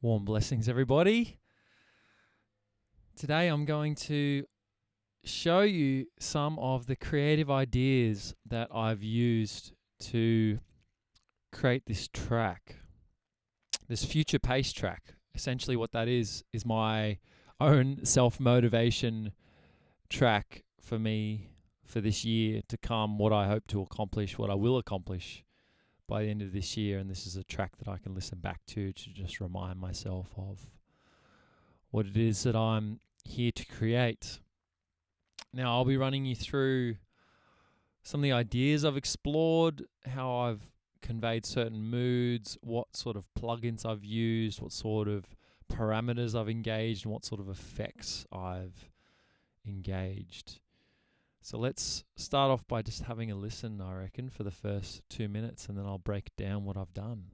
Warm blessings, everybody. Today I'm going to show you some of the creative ideas that I've used to create this track, this future pace track. Essentially what that is my own self-motivation track for me for this year to come, what I hope to accomplish, what I will accomplish by the end of this year. And this is a track that I can listen back to just remind myself of what it is that I'm here to create. Now, I'll be running you through some of the ideas I've explored, how I've conveyed certain moods, what sort of plugins I've used, what sort of parameters I've engaged, and what sort of effects I've engaged. So let's start off by just having a listen, I reckon, for the first 2 minutes, and then I'll break down what I've done.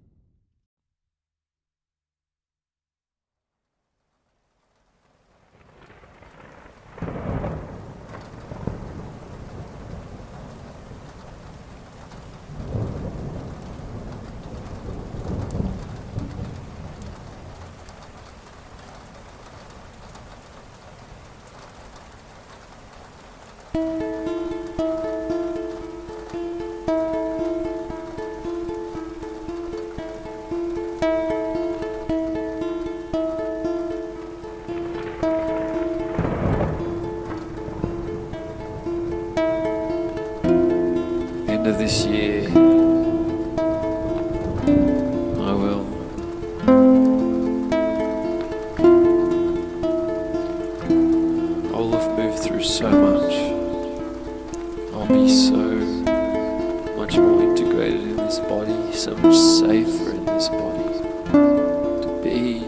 End of this year, I will have moved through so much. I'll be so much more integrated in this body, so much safer in this body. To be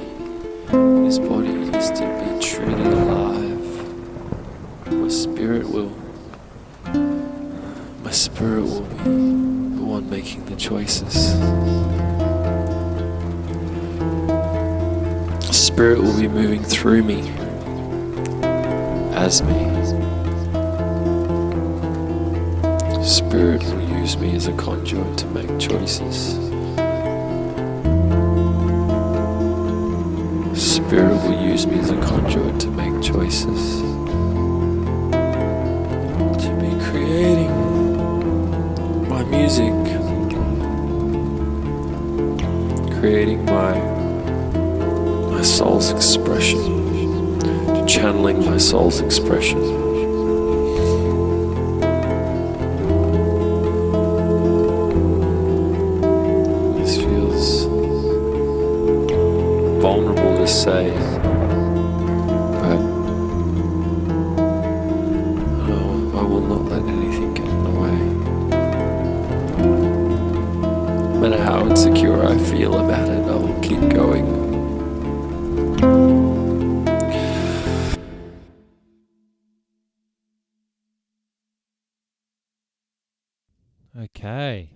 in this body is to be truly alive. My spirit will be the one making the choices. Spirit will be moving through me, as me. Spirit will use me as a conduit to make choices. Spirit will use me as a conduit to make choices. To be creating my music, creating my soul's expression, to channeling my soul's expression. This feels vulnerable to say, but I will not let anything get in the way. No matter how insecure I feel about it, I will keep going. Okay.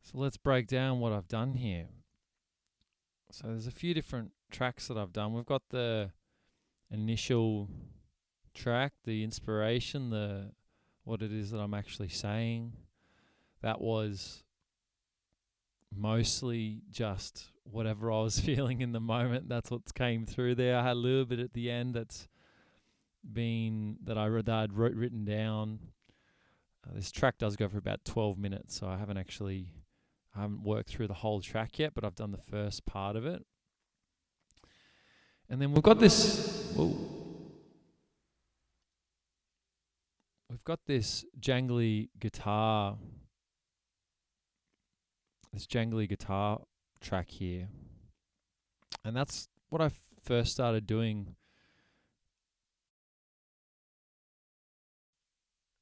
So let's break down what I've done here. So there's a few different tracks that I've done. We've got the initial track, the inspiration, what it is that I'm actually saying. That was mostly just whatever I was feeling in the moment. That's what came through there. I had a little bit at the end that I'd written down. This track does go for about 12 minutes, so I haven't worked through the whole track yet, but I've done the first part of it. And then we've got this jangly guitar track here. And that's what I first started doing.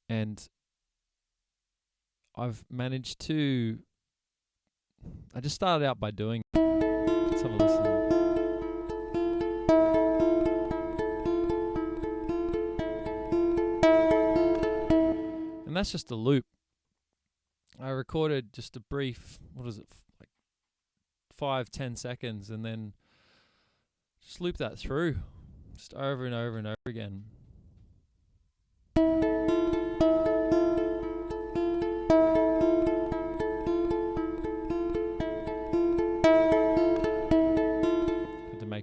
And I've managed to... I just started out by doing... Let's have a listen. And that's just a loop. I recorded just a brief, 5-10 seconds, and then just loop that through, just over and over and over again.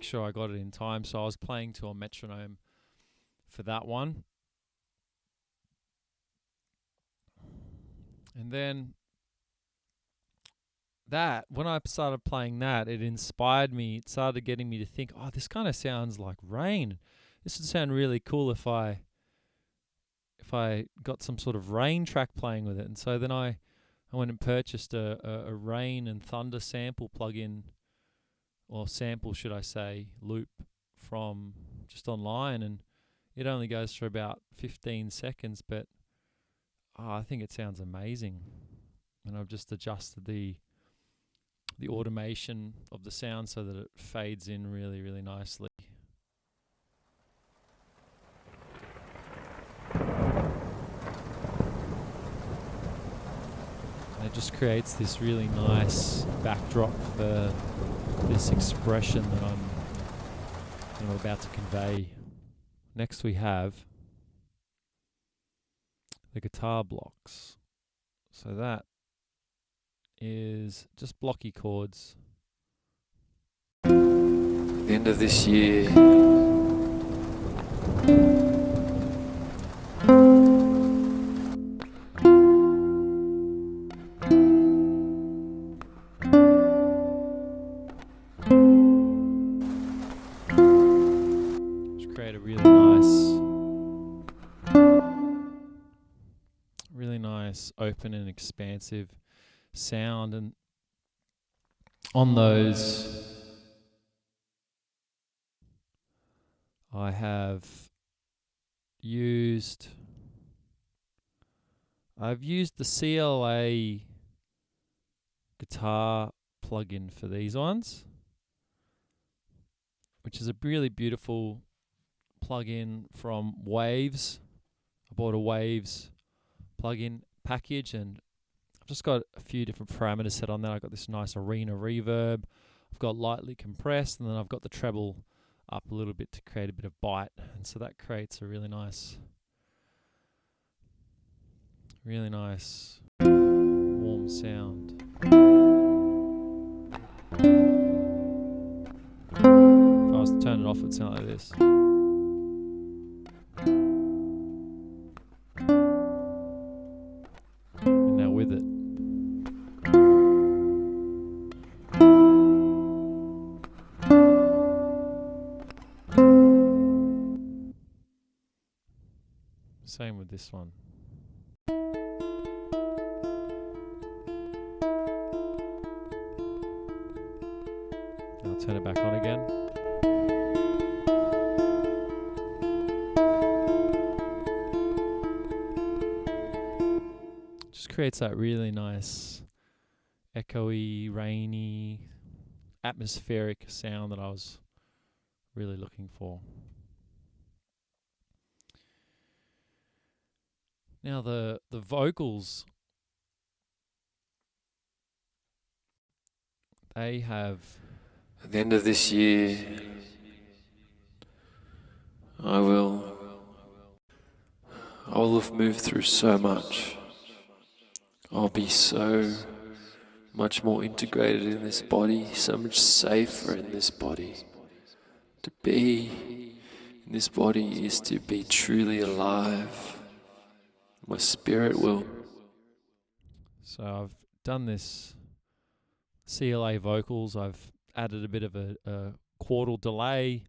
make sure I got it in time. So I was playing to a metronome for that one. And then when I started playing that, it inspired me. It started getting me to think, oh, this kind of sounds like rain. This would sound really cool if I got some sort of rain track playing with it. And so then I went and purchased a rain and thunder sample plugin, or sample, should I say, loop from just online, and it only goes for about 15 seconds, but I think it sounds amazing. And I've just adjusted the automation of the sound so that it fades in really, really nicely. And it just creates this really nice backdrop for this expression that I'm about to convey. Next we have the guitar blocks. So that is just blocky chords. At the end of this year, just create a really nice open and expansive sound. And on those I've used the CLA guitar plugin for these ones, which is a really beautiful plugin from Waves. I bought a Waves plugin package, and I've just got a few different parameters set on there. I've got this nice arena reverb, I've got lightly compressed, and then I've got the treble up a little bit to create a bit of bite, and so that creates a really nice warm sound. If I was to turn it off, it'd sound like this. And now with it. Same with this one. I'll turn it back on again. Just creates that really nice, echoey, rainy, atmospheric sound that I was really looking for. Now the vocals, they have... at the end of this year, I will have moved through so much. I'll be so much more integrated in this body, so much safer in this body. To be in this body is to be truly alive. My spirit will. So I've done this CLA vocals. I've added a bit of a quartal delay,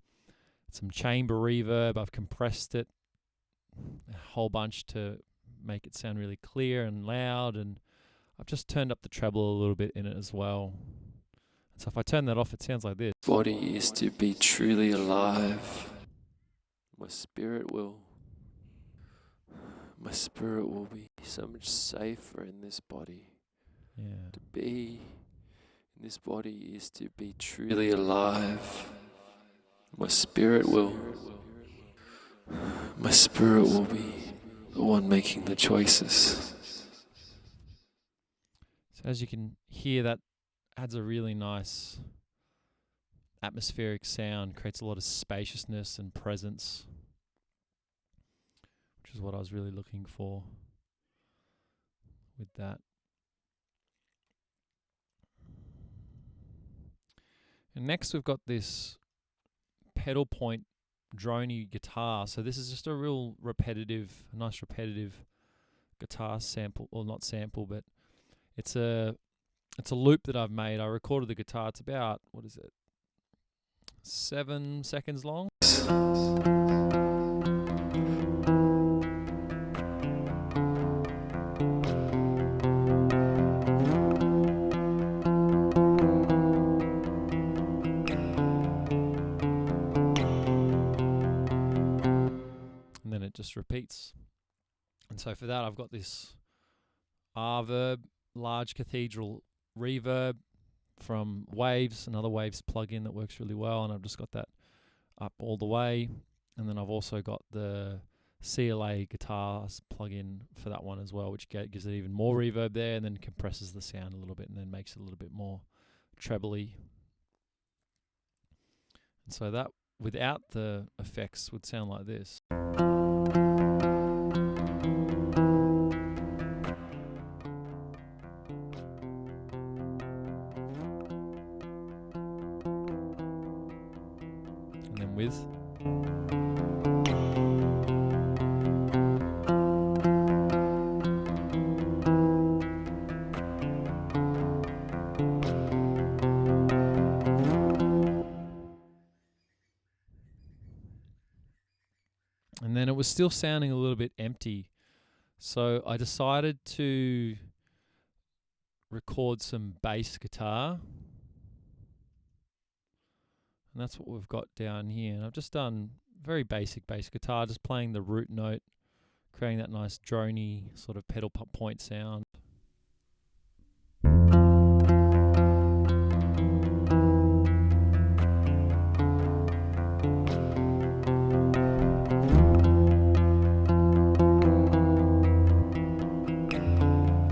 some chamber reverb. I've compressed it a whole bunch to make it sound really clear and loud, and I've just turned up the treble a little bit in it as well. And so if I turn that off, it sounds like this. Body is to be truly alive. My spirit will. My spirit will be so much safer in this body. Yeah. To be in this body is to be truly alive. My spirit will. My spirit will be the one making the choices. So as you can hear, that adds a really nice atmospheric sound, creates a lot of spaciousness and presence, which is what I was really looking for with that. And next we've got this pedal point droney guitar. So this is just a real nice repetitive guitar sample, or not sample, but it's a loop that I've made. I recorded the guitar. It's about, 7 seconds long. And then it just repeats. And so for that, I've got this R-Verb, large cathedral reverb from Waves, another Waves plugin that works really well, and I've just got that up all the way. And then I've also got the CLA guitars plugin for that one as well, which gives it even more reverb there, and then compresses the sound a little bit, and then makes it a little bit more trebly. And so that, without the effects, would sound like this. And then with. And then it was still sounding a little bit empty. So I decided to record some bass guitar. And that's what we've got down here. And I've just done very basic bass guitar, just playing the root note, creating that nice droney sort of pedal point sound.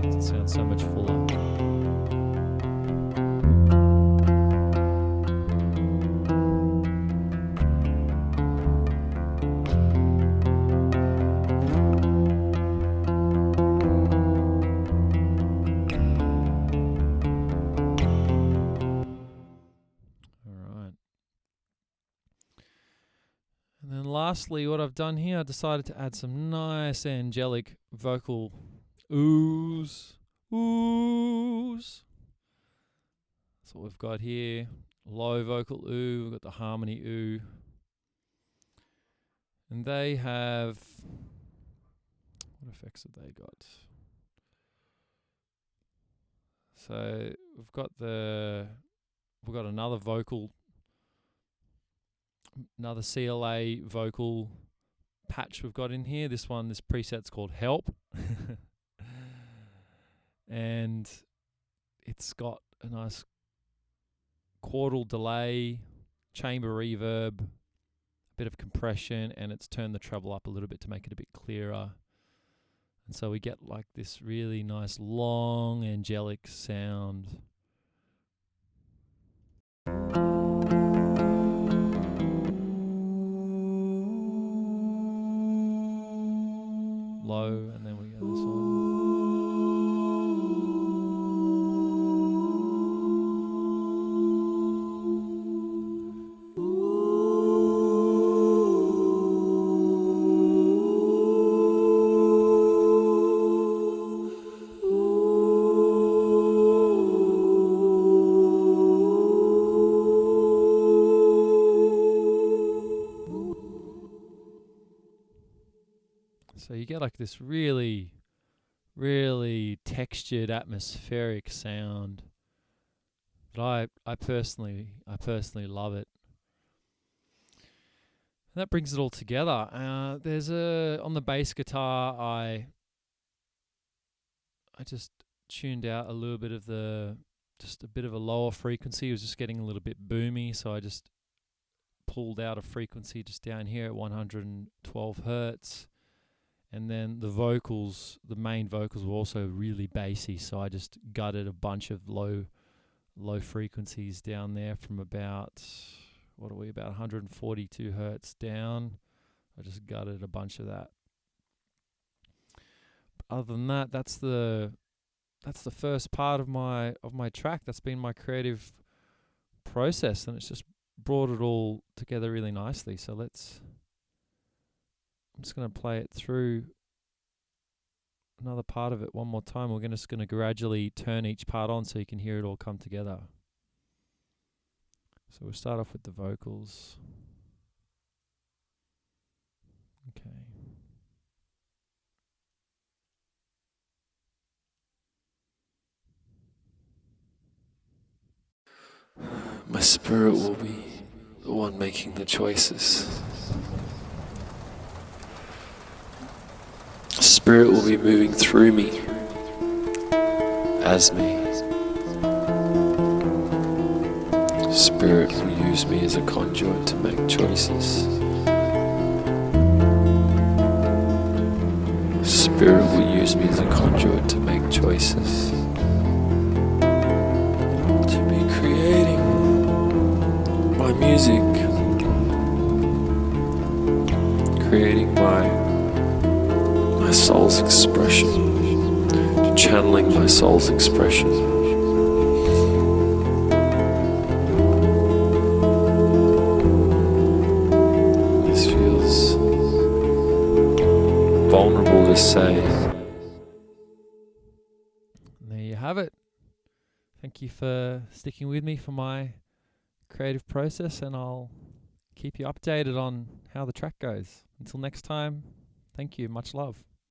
It sounds so much fuller. And then lastly, what I've done here, I decided to add some nice angelic vocal oohs. That's what we've got here. Low vocal ooh, we've got the harmony ooh. And they have, what effects have they got? So we've got another vocal, another CLA vocal patch we've got in here. This preset's called Help. And it's got a nice chordal delay, chamber reverb, a bit of compression, and it's turned the treble up a little bit to make it a bit clearer. And so we get like this really nice long angelic sound. Low, and then we go this one. So you get like this really, really textured, atmospheric sound. But I personally love it. And that brings it all together. There's on the bass guitar, I just tuned out a little bit of just a bit of a lower frequency. It was just getting a little bit boomy, so I just pulled out a frequency just down here at 112 hertz. And then the main vocals were also really bassy, so I just gutted a bunch of low frequencies down there from about 142 hertz down. I just gutted a bunch of that. But other than that, that's the first part of my track. That's been my creative process, and it's just brought it all together really nicely. So I'm just going to play it through another part of it one more time. We're just going to gradually turn each part on so you can hear it all come together. So we'll start off with the vocals. Okay. My spirit will be the one making the choices. Spirit will be moving through me, as me. Spirit will use me as a conduit to make choices. Spirit will use me as a conduit to make choices. To be creating my music, creating my soul's expression, channeling my soul's expression. This feels vulnerable to say. And there you have it. Thank you for sticking with me for my creative process, and I'll keep you updated on how the track goes. Until next time, thank you. Much love.